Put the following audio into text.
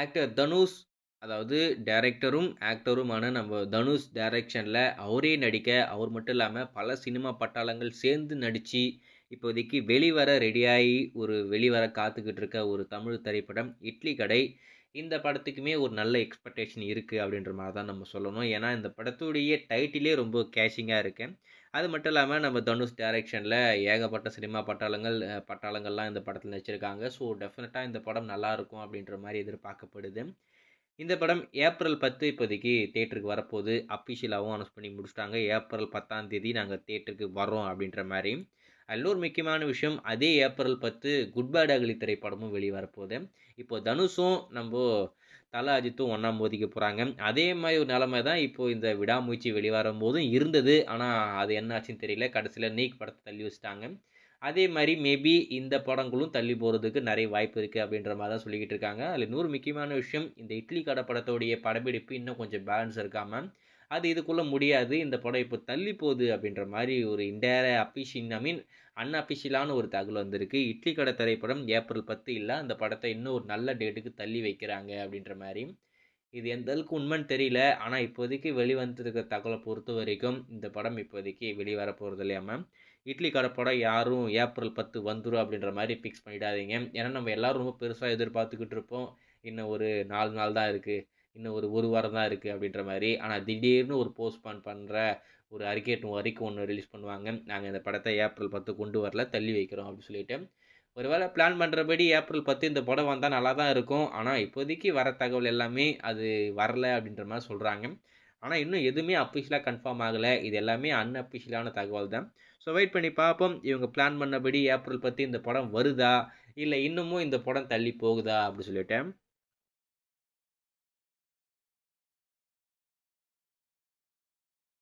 Actor Dhanush, அதாவது டைரக்டரும், ஆக்டருமான நம்ம தனுஷ் டைரக்ஷன்ல அவரே நடிக்க, அவர் மட்டும் இல்லாம பல சினிமா பட்டாளங்கள் சேர்ந்து நடிச்சு, இப்போதைக்கு வெளிவர ரெடியாகி வெளிவர காத்துக்கிட்டு இருக்க ஒரு தமிழ் திரைப்படம் இட்லி கடை. இந்த படத்துக்குமே ஒரு நல்ல எக்ஸ்பெக்டேஷன் இருக்குது அப்படின்ற மாதிரி தான் நம்ம சொல்லணும். ஏன்னா இந்த படத்துடைய டைட்டிலே ரொம்ப கேஷிங்காக இருக்கு. அது மட்டும் இல்லாமல் நம்ம தனுஷ் டைரக்ஷனில் ஏகப்பட்ட சினிமா பட்டாளங்கள்லாம் இந்த படத்தில் நடிச்சிருக்காங்க. ஸோ டெஃபினட்டாக இந்த படம் நல்லா இருக்கும் அப்படின்ற மாதிரி எதிர்பார்க்கப்படுது. இந்த படம் ஏப்ரல் 10 இப்போதைக்கு தேட்டருக்கு வரப்போகுது. அஃபிஷியலாகவும் அனௌன்ஸ் பண்ணி முடிச்சிட்டாங்க. ஏப்ரல் 10ஆம் தேதி நாங்கள் தேட்டருக்கு வரோம் அப்படின்ற மாதிரி. அதில் ஒரு முக்கியமான விஷயம், அதே ஏப்ரல் 10 குட் பேட் அக்லி திரைப்படமும் வெளிவரப்போகுது. இப்போ தனுஷும் நம்ம தல அஜித்தும் ஒன்றா மோதிக்க போகிறாங்க. அதே மாதிரி ஒரு நிலைமை தான் இப்போ இந்த விடாமுயற்சி வெளிவரும் போதும் இருந்தது. ஆனால் அது என்ன ஆச்சுன்னு தெரியல. கடைசியில் நீக் படத்தை தள்ளி வச்சுட்டாங்க. அதே மாதிரி மேபி இந்த படங்களும் தள்ளி போகிறதுக்கு நிறைய வாய்ப்பு இருக்குது அப்படின்ற மாதிரி தான் சொல்லிக்கிட்டு இருக்காங்க. அதில் இன்னொரு முக்கியமான விஷயம், இந்த இட்லி கடை படத்தோடைய படப்பிடிப்பு இன்னும் கொஞ்சம் பேலன்ஸ் இருக்காமல் அது இதுக்குள்ளே முடியாது, இந்த படம் இப்போ தள்ளி போகுது அப்படின்ற மாதிரி ஒரு அன்அஃபிஷியலான ஒரு தகவல் வந்திருக்கு. இட்லி கடை திரைப்படம் ஏப்ரல் 10 இல்லை, அந்த படத்தை இன்னும் ஒரு நல்ல டேட்டுக்கு தள்ளி வைக்கிறாங்க அப்படின்ற மாதிரி. இது எந்த அளவுக்கு உண்மைன்னு தெரியல. ஆனால் இப்போதைக்கு வெளிவந்திருக்க தகவலை பொறுத்த வரைக்கும் இந்த படம் இப்போதைக்கு வெளிவர போகிறது இல்லையாம. இட்லி கடை படம் யாரும் ஏப்ரல் 10 வந்துடும் அப்படின்ற மாதிரி ஃபிக்ஸ் பண்ணிடாதீங்க. ஏன்னா நம்ம எல்லாரும் ரொம்ப பெருசாக எதிர்பார்த்துக்கிட்டு இருப்போம். இன்னும் ஒரு 4 நாள் தான் இருக்குது, இன்னும் ஒரு வாரம் தான் இருக்குது அப்படின்ற மாதிரி. ஆனால் திடீர்னு ஒரு போஸ்ட்பான் பண்ணுற ஒரு அறிக்கை ஒன்று ரிலீஸ் பண்ணுவாங்க. நாங்கள் இந்த படத்தை ஏப்ரல் 10 கொண்டு வரல, தள்ளி வைக்கிறோம் அப்படின்னு சொல்லிட்டு. ஒருவேளை பிளான் பண்ணுறபடி ஏப்ரல் 10 இந்த படம் வந்தால் நல்லா தான் இருக்கும். ஆனால் இப்போதைக்கு வர தகவல் எல்லாமே அது வரல அப்படின்ற மாதிரி சொல்கிறாங்க. ஆனால் இன்னும் எதுவுமே அஃபிஷியலாக கன்ஃபார்ம் ஆகலை. இது எல்லாமே அன்அஃபிஷியலான தகவல் தான். ஸோ வெயிட் பண்ணி பார்ப்போம். இவங்க பிளான் பண்ணபடி ஏப்ரல் 10 இந்த படம் வருதா, இல்லை இன்னமும் இந்த படம் தள்ளி போகுதா அப்படி சொல்லிட்டு.